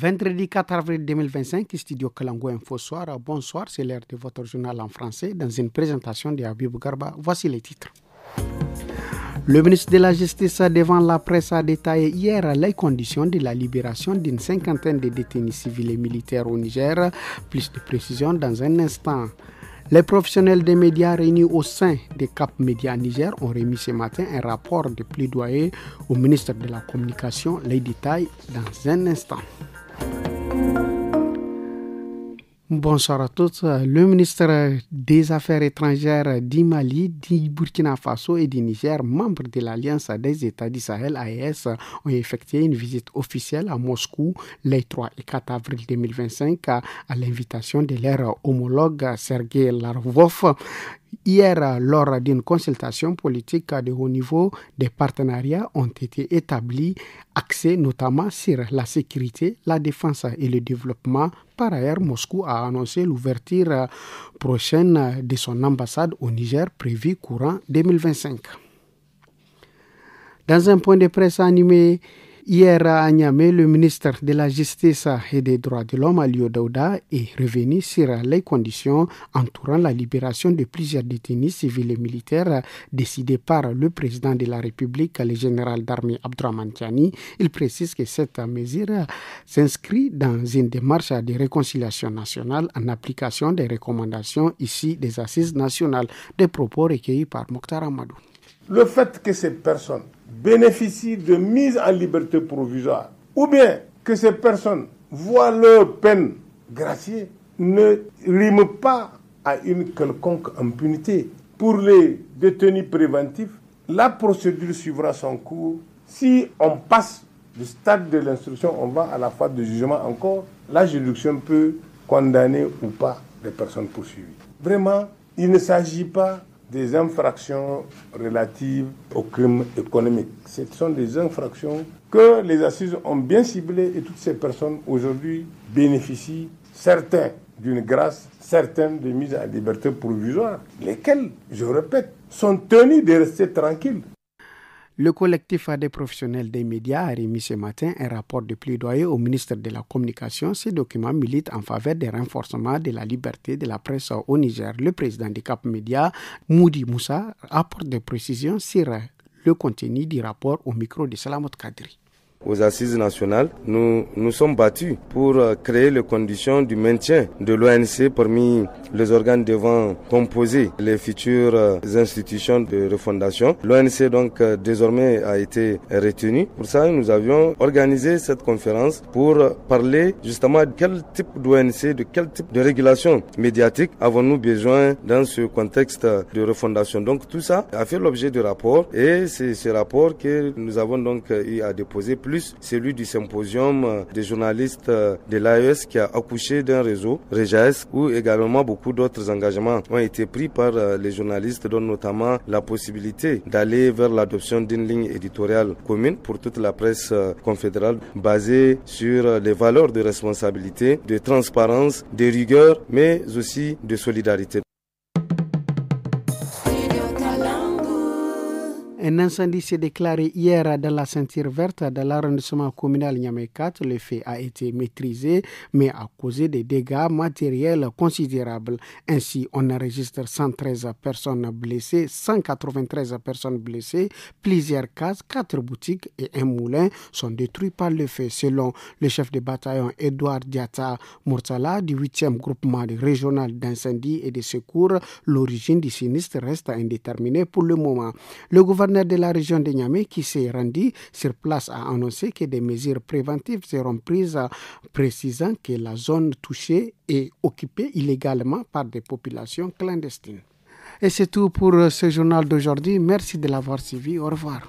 Vendredi 4 avril 2025, Studio Kalango Info Soir. Bonsoir, c'est l'heure de votre journal en français. Dans une présentation de Habib Garba, voici les titres. Le ministre de la Justice devant la presse a détaillé hier les conditions de la libération d'une cinquantaine de détenus civils et militaires au Niger. Plus de précisions dans un instant. Les professionnels des médias réunis au sein des Cap Média Niger ont remis ce matin un rapport de plaidoyer au ministre de la Communication. Les détails dans un instant. Bonsoir à tous. Le ministre des Affaires étrangères du Mali, du Burkina Faso et du Niger, membres de l'Alliance des États du Sahel AES, ont effectué une visite officielle à Moscou les 3 et 4 avril 2025 à l'invitation de leur homologue Sergei Lavrov. Hier, lors d'une consultation politique de haut niveau, des partenariats ont été établis, axés notamment sur la sécurité, la défense et le développement. Par ailleurs, Moscou a annoncé l'ouverture prochaine de son ambassade au Niger prévue courant 2025. Dans un point de presse animé hier à Niamey, le ministre de la Justice et des Droits de l'Homme, Aliou Daouda, est revenu sur les conditions entourant la libération de plusieurs détenus civils et militaires décidées par le président de la République, le général d'armée Abdourahmane Tiani. Il précise que cette mesure s'inscrit dans une démarche de réconciliation nationale en application des recommandations issues des assises nationales. Des propos recueillis par Mokhtar Amadou. Le fait que ces personnes bénéficient de mise en liberté provisoire ou bien que ces personnes voient leur peine graciée ne rime pas à une quelconque impunité. Pour les détenus préventifs, la procédure suivra son cours. Si on passe du stade de l'instruction, on va à la phase de jugement encore, la juridiction peut condamner ou pas les personnes poursuivies. Vraiment, il ne s'agit pas des infractions relatives aux crimes économiques. Ce sont des infractions que les assises ont bien ciblées et toutes ces personnes aujourd'hui bénéficient, certains d'une grâce, certaines de mise en liberté provisoire, lesquelles, je répète, sont tenues de rester tranquilles. Le collectif des professionnels des médias a remis ce matin un rapport de plaidoyer au ministre de la Communication. Ces documents militent en faveur des renforcements de la liberté de la presse au Niger. Le président du Cap Média, Moudi Moussa, apporte des précisions sur le contenu du rapport au micro de Salamot Kadri. Aux assises nationales, nous nous sommes battus pour créer les conditions du maintien de l'ONC parmi les organes devant composer les futures institutions de refondation. L'ONC donc désormais a été retenu. Pour ça, nous avions organisé cette conférence pour parler justement de quel type d'ONC, de quel type de régulation médiatique avons-nous besoin dans ce contexte de refondation. Donc tout ça a fait l'objet de rapport et c'est ce rapport que nous avons donc eu à déposer plus celui du symposium des journalistes de l'AES qui a accouché d'un réseau, REJAES, où également beaucoup d'autres engagements ont été pris par les journalistes, dont notamment la possibilité d'aller vers l'adoption d'une ligne éditoriale commune pour toute la presse confédérale basée sur les valeurs de responsabilité, de transparence, de rigueur, mais aussi de solidarité. Un incendie s'est déclaré hier dans la ceinture verte de l'arrondissement communal Niamey 4. Le fait a été maîtrisé, mais a causé des dégâts matériels considérables. Ainsi, on enregistre 113 personnes blessées, 193 personnes blessées, plusieurs cases, 4 boutiques et un moulin sont détruits par le feu. Selon le chef de bataillon Edouard Diata Murtala du 8e groupement régional d'incendie et de secours, l'origine du sinistre reste indéterminée pour le moment. Le gouverneur de la région de Niamey, qui s'est rendu sur place, a annoncé que des mesures préventives seront prises, précisant que la zone touchée est occupée illégalement par des populations clandestines. Et c'est tout pour ce journal d'aujourd'hui. Merci de l'avoir suivi. Au revoir.